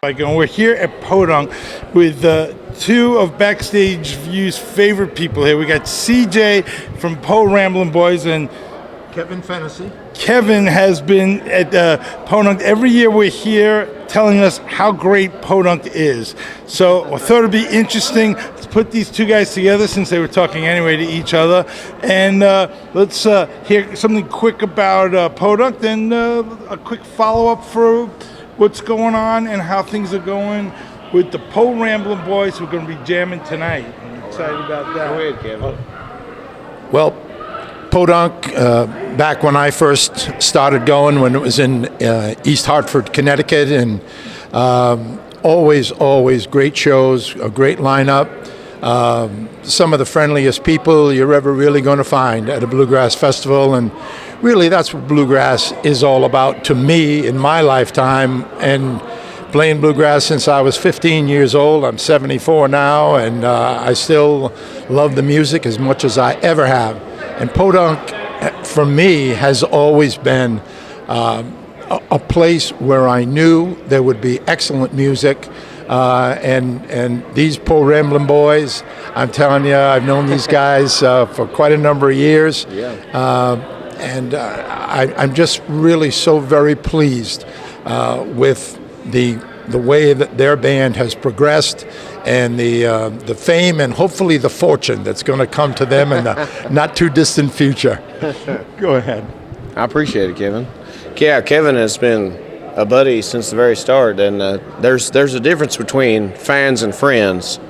And we're here at Podunk with two of Backstage View's favorite people here. We got CJ from Po Ramblin Boys and Kevin Fennessy. Kevin has been at Podunk. Every year we're here telling us how great Podunk is. So I thought it'd be interesting to put these two guys together since they were talking anyway to each other. And let's hear something quick about Podunk, then a quick follow-up for what's going on and how things are going with the Po Ramblin Boys who are going to be jamming tonight. I'm excited about that. Go ahead, Kevin. Well, Podunk, back when I first started going, when it was in East Hartford, Connecticut, and always great shows, a great lineup. Some of the friendliest people you're ever really going to find at a Bluegrass festival, and really that's what Bluegrass is all about to me in my lifetime. And playing Bluegrass since I was 15 years old. I'm 74 now, and I still love the music as much as I ever have. And Podunk, for me, has always been a place where I knew there would be excellent music. And these Po Ramblin Boys, I'm telling you, I've known these guys for quite a number of years. Yeah. And I'm just really so very pleased with the way that their band has progressed, and the fame and hopefully the fortune that's going to come to them in the not too distant future. Go ahead. I appreciate it, Kevin. Yeah, Kevin has been a buddy since the very start, and there's a difference between fans and friends.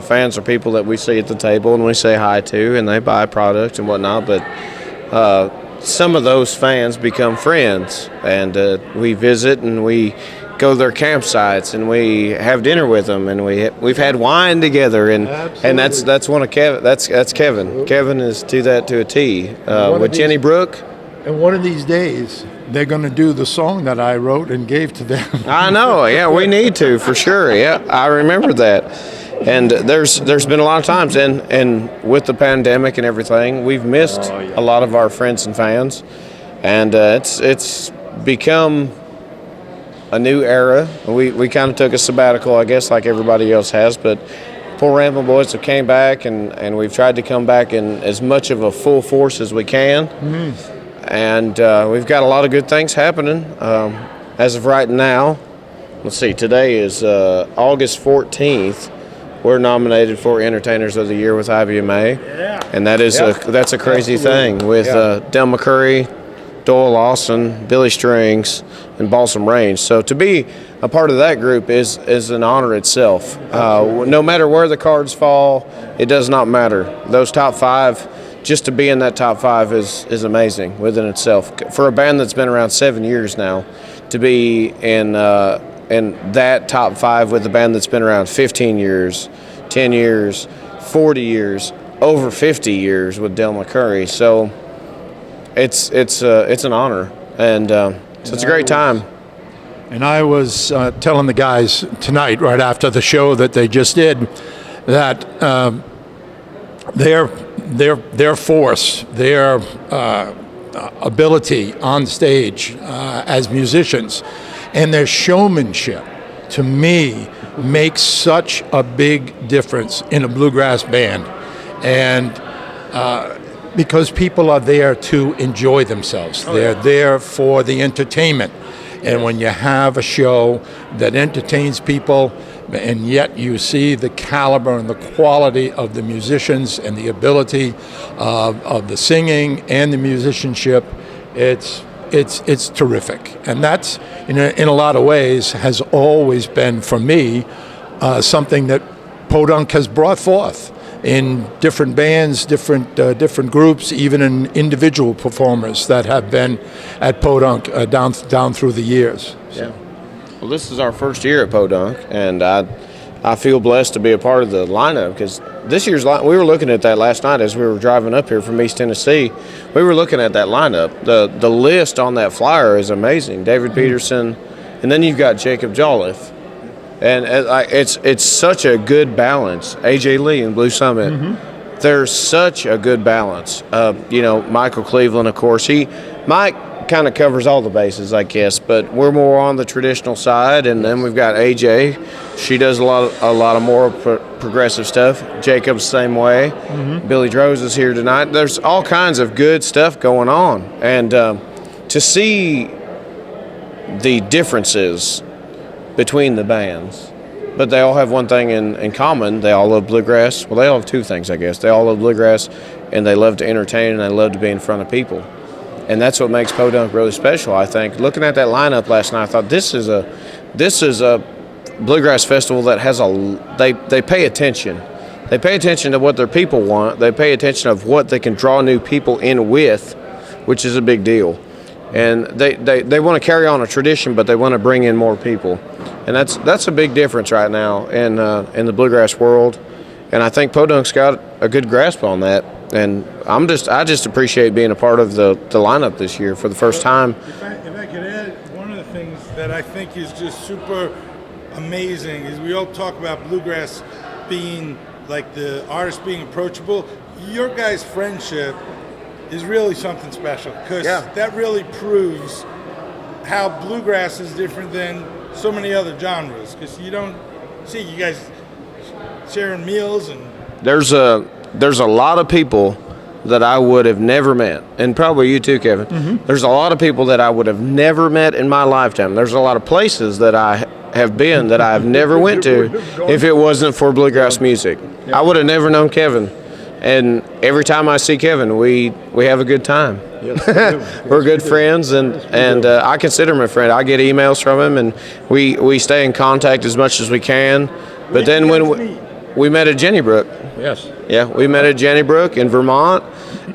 Fans are people that we see at the table and we say hi to, and they buy product and whatnot, but some of those fans become friends, and we visit and we go to their campsites and we have dinner with them, and we've had wine together, and that's one of Kevin. That's Kevin. Absolutely. Kevin is to that to a T. With Jenny Brooke. And one of these days, they're going to do the song that I wrote and gave to them. I know. Yeah, we need to for sure. Yeah, I remember that. And there's been a lot of times, and with the pandemic and everything, we've missed a lot of our friends and fans, and it's become a new era. We kind of took a sabbatical, I guess, like everybody else has, but Po Ramblin Boys have came back, and we've tried to come back in as much of a full force as we can. Mm-hmm. And we've got a lot of good things happening. As of right now, let's see, today is August 14th. We're nominated for Entertainers of the Year with IBMA, and that's a crazy thing with Del McCurry, Doyle Lawson, Billy Strings, and Balsam Range. So to be a part of that group is an honor itself. No matter where the cards fall, it does not matter. Those top five, just to be in that top five is amazing within itself. For a band that's been around 7 years now, to be in that top five with a band that's been around 15 years, 10 years, 40 years, over 50 years with Del McCurry. So it's an honor, and so it's a great time. And I was telling the guys tonight, right after the show that they just did, that their force, their ability on stage as musicians, and their showmanship, to me, makes such a big difference in a bluegrass band. And because people are there to enjoy themselves. They're there for the entertainment. And when you have a show that entertains people, and yet you see the caliber and the quality of the musicians and the ability of the singing and the musicianship, it's terrific. And that's, in a lot of ways, has always been, for me, something that Podunk has brought forth in different bands, different groups, even in individual performers that have been at Podunk down through the years. So. Yeah. Well, this is our first year at Podunk, and I feel blessed to be a part of the lineup, because this year's we were looking at that last night as we were driving up here from East Tennessee. We were looking at that lineup. The list on that flyer is amazing. David Peterson, and then you've got Jacob Jolliffe. And it's such a good balance. A.J. Lee and Blue Summit. Mm-hmm. There's such a good balance. Michael Cleveland, of course. Mike kind of covers all the bases, I guess. But we're more on the traditional side, and then we've got AJ. She does a lot of more progressive stuff. Jacob's same way. Billy Droz is here tonight. There's all kinds of good stuff going on, and to see the differences between the bands, but they all have one thing in common. They all love bluegrass. Well, they all have two things, I guess. They all love bluegrass, and they love to entertain, and they love to be in front of people. And that's what makes Podunk really special, I think. Looking at that lineup last night, I thought this is a bluegrass festival that has they pay attention. They pay attention to what their people want. They pay attention of what they can draw new people in with, which is a big deal. And they want to carry on a tradition, but they want to bring in more people. And that's a big difference right now in the bluegrass world. And I think Podunk's got a good grasp on that. And I just appreciate being a part of the lineup this year for the first time. If I could add, one of the things that I think is just super amazing is we all talk about bluegrass being like the artist being approachable. Your guys' friendship is really something special, because that really proves how bluegrass is different than so many other genres, because you don't see you guys sharing meals. And there's a lot of people that I would have never met, and probably you too, Kevin. There's a lot of people that I would have never met in my lifetime. There's a lot of places that I have been that I've never went to if it wasn't for bluegrass music. I would have never known Kevin. And every time I see Kevin, we have a good time. We're good friends, and I consider him a friend. I get emails from him, and we stay in contact as much as we can. But then when we met at Jenny Brook. Yes. Yeah, we met at Jenny Brook in Vermont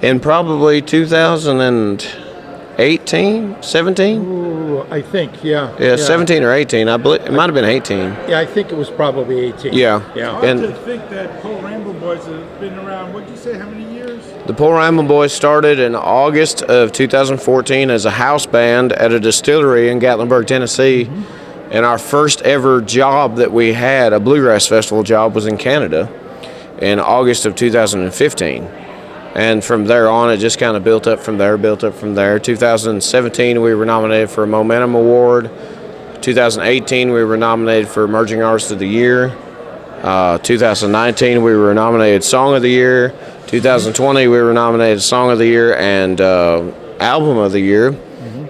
in probably 2018, 17? Ooh, I think, yeah. Yeah, 17 or 18. I believe it might have been 18. Yeah, I think it was probably 18. Yeah. hard to think that Po Ramblin Boys have been around, what'd you say, how many years? The Po Ramblin Boys started in August of 2014 as a house band at a distillery in Gatlinburg, Tennessee. And our first ever job that we had, a bluegrass festival job, was in Canada in August of 2015. And from there on, it just kind of built up from there. 2017, we were nominated for a Momentum Award. 2018, we were nominated for Emerging Artist of the Year. 2019, we were nominated Song of the Year. 2020, we were nominated Song of the Year and Album of the Year.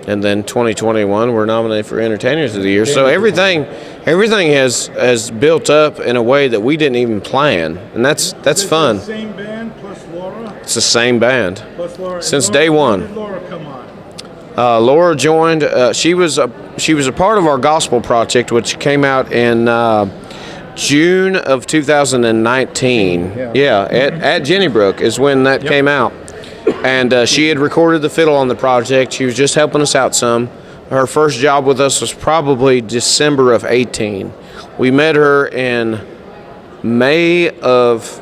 And then 2021, we're nominated for Entertainers of the Year. So everything has built up in a way that we didn't even plan, and that's fun. The same band plus Laura. It's the same band Plus Laura. since day one. When did Laura come on? Laura joined. She was a part of our gospel project, which came out in June of 2019. At Jenny Brook is when that came out. And she had recorded the fiddle on the project. She was just helping us out some. Her first job with us was probably December of 18. We met her in May of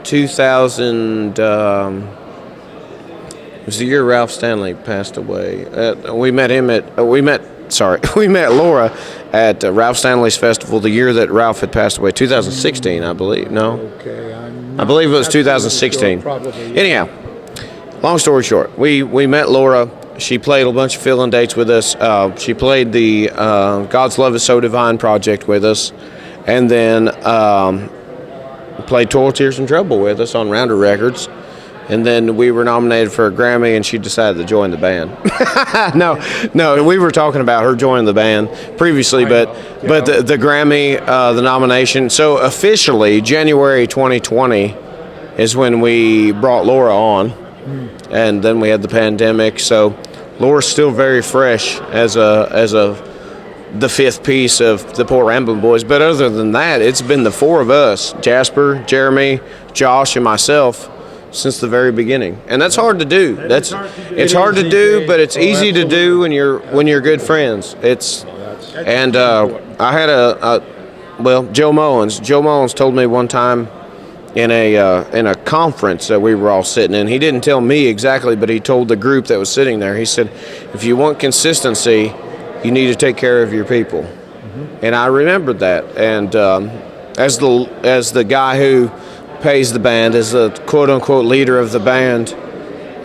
2000. It was the year Ralph Stanley passed away. We met Laura at Ralph Stanley's festival the year that Ralph had passed away, 2016, I believe. No? Okay. I believe it was 2016. Anyhow. Long story short, we met Laura. She played a bunch of fill-in dates with us. She played the God's Love is So Divine project with us, and then played Toil, Tears, and Trouble with us on Rounder Records. And then we were nominated for a Grammy, and she decided to join the band. No, we were talking about her joining the band previously, but the Grammy, the nomination. So officially, January 2020 is when we brought Laura on. And then we had the pandemic, so Laura's still very fresh as the fifth piece of the Po Ramblin Boys. But other than that, it's been the four of us, Jasper, Jeremy, Josh, and myself, since the very beginning. And that's hard to do. It's hard to do, but it's easy to do when you're good friends. I had Joe Mullins. Joe Mullins told me one time in a conference that we were all sitting in. He didn't tell me exactly, but he told the group that was sitting there. He said, if you want consistency, you need to take care of your people. And I remembered that. And as the guy who pays the band, as the quote-unquote leader of the band,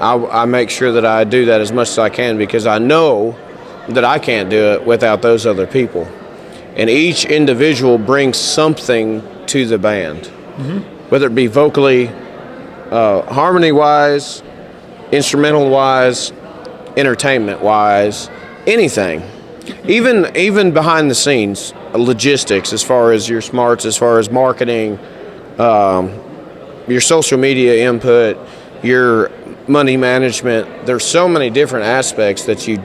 I make sure that I do that as much as I can, because I know that I can't do it without those other people. And each individual brings something to the band, whether it be vocally, harmony-wise, instrumental-wise, entertainment-wise, anything. Even behind the scenes, logistics, as far as your smarts, as far as marketing, your social media input, your money management. There's so many different aspects that a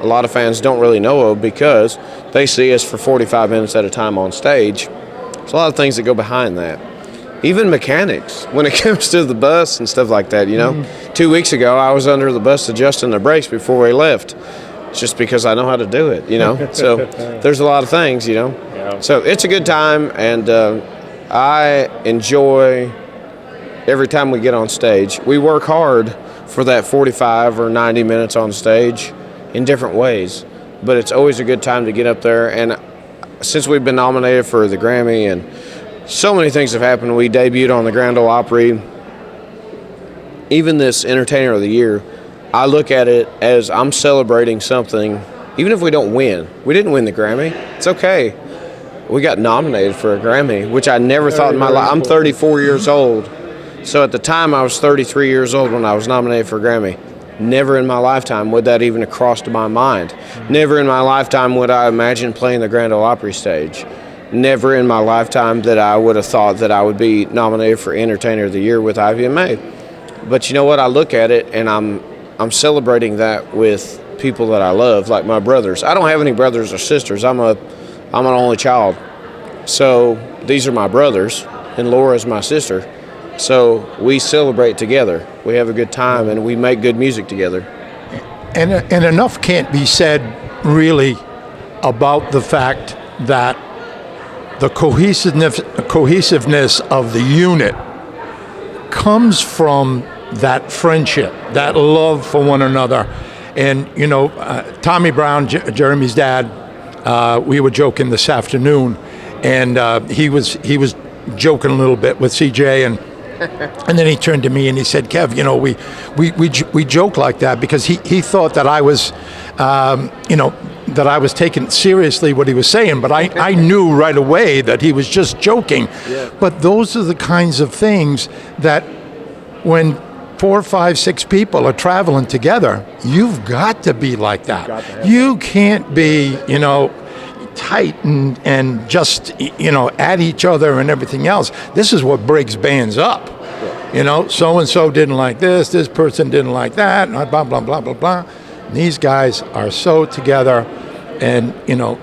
lot of fans don't really know of, because they see us for 45 minutes at a time on stage. There's a lot of things that go behind that. Even mechanics, when it comes to the bus and stuff like that, 2 weeks ago, I was under the bus adjusting the brakes before we left. It's just because I know how to do it, So there's a lot of things, So it's a good time, and I enjoy every time we get on stage. We work hard for that 45 or 90 minutes on stage in different ways, but it's always a good time to get up there. And since we've been nominated for the Grammy, and so many things have happened, we debuted on the Grand Ole Opry, even this Entertainer of the Year, I look at it as I'm celebrating something. Even if we don't win, we didn't win the Grammy, it's okay. We got nominated for a Grammy, which I never thought in my life. I'm 34 years old, so at the time I was 33 years old when I was nominated for a Grammy. Never in my lifetime would that even have crossed my mind. Never in my lifetime would I imagine playing the Grand Ole Opry stage. Never in my lifetime that I would have thought that I would be nominated for Entertainer of the Year with IVMA. But you know what? I look at it, and I'm celebrating that with people that I love, like my brothers. I don't have any brothers or sisters. I'm an only child. So these are my brothers, and Laura's my sister. So we celebrate together. We have a good time, and we make good music together. And enough can't be said, really, about the fact that the cohesiveness of the unit comes from that friendship, that love for one another. And, Tommy Brown, Jeremy's dad, we were joking this afternoon, and he was joking a little bit with CJ, and then he turned to me and he said, "Kev, we joke like that because he thought that I was, that I was taking seriously what he was saying, but I knew right away that he was just joking." Yeah. But those are the kinds of things that when 4, 5, 6 people are traveling together, you've got to be like that. You can't be, tight and just, at each other and everything else. This is what breaks bands up. So-and-so didn't like this person didn't like that, blah, blah, blah, blah, blah. And these guys are so together. And,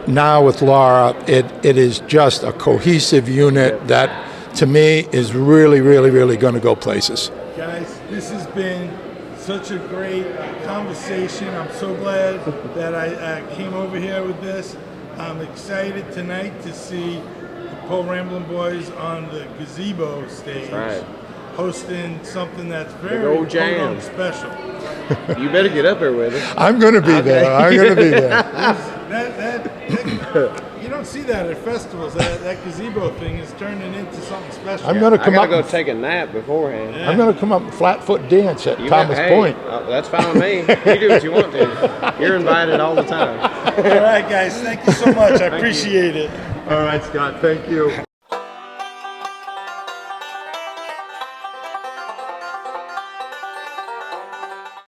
now with Laura, it is just a cohesive unit that, to me, is really, really, really going to go places. Guys, this has been such a great conversation. I'm so glad that I came over here with this. I'm excited tonight to see the Po Ramblin Boys on the gazebo stage, hosting something that's very Podunk special. You better get up there with us. I'm going to be there. I'm going to be there. You don't see that at festivals. That gazebo thing is turning into something special. I'm going to come up. I gotta go take a nap beforehand. Yeah. I'm going to come up and flat-foot dance at Thomas Point. That's fine with me. You do what you want to. You're invited all the time. All right, guys. Thank you so much. I appreciate it. All right, Scott. Thank you.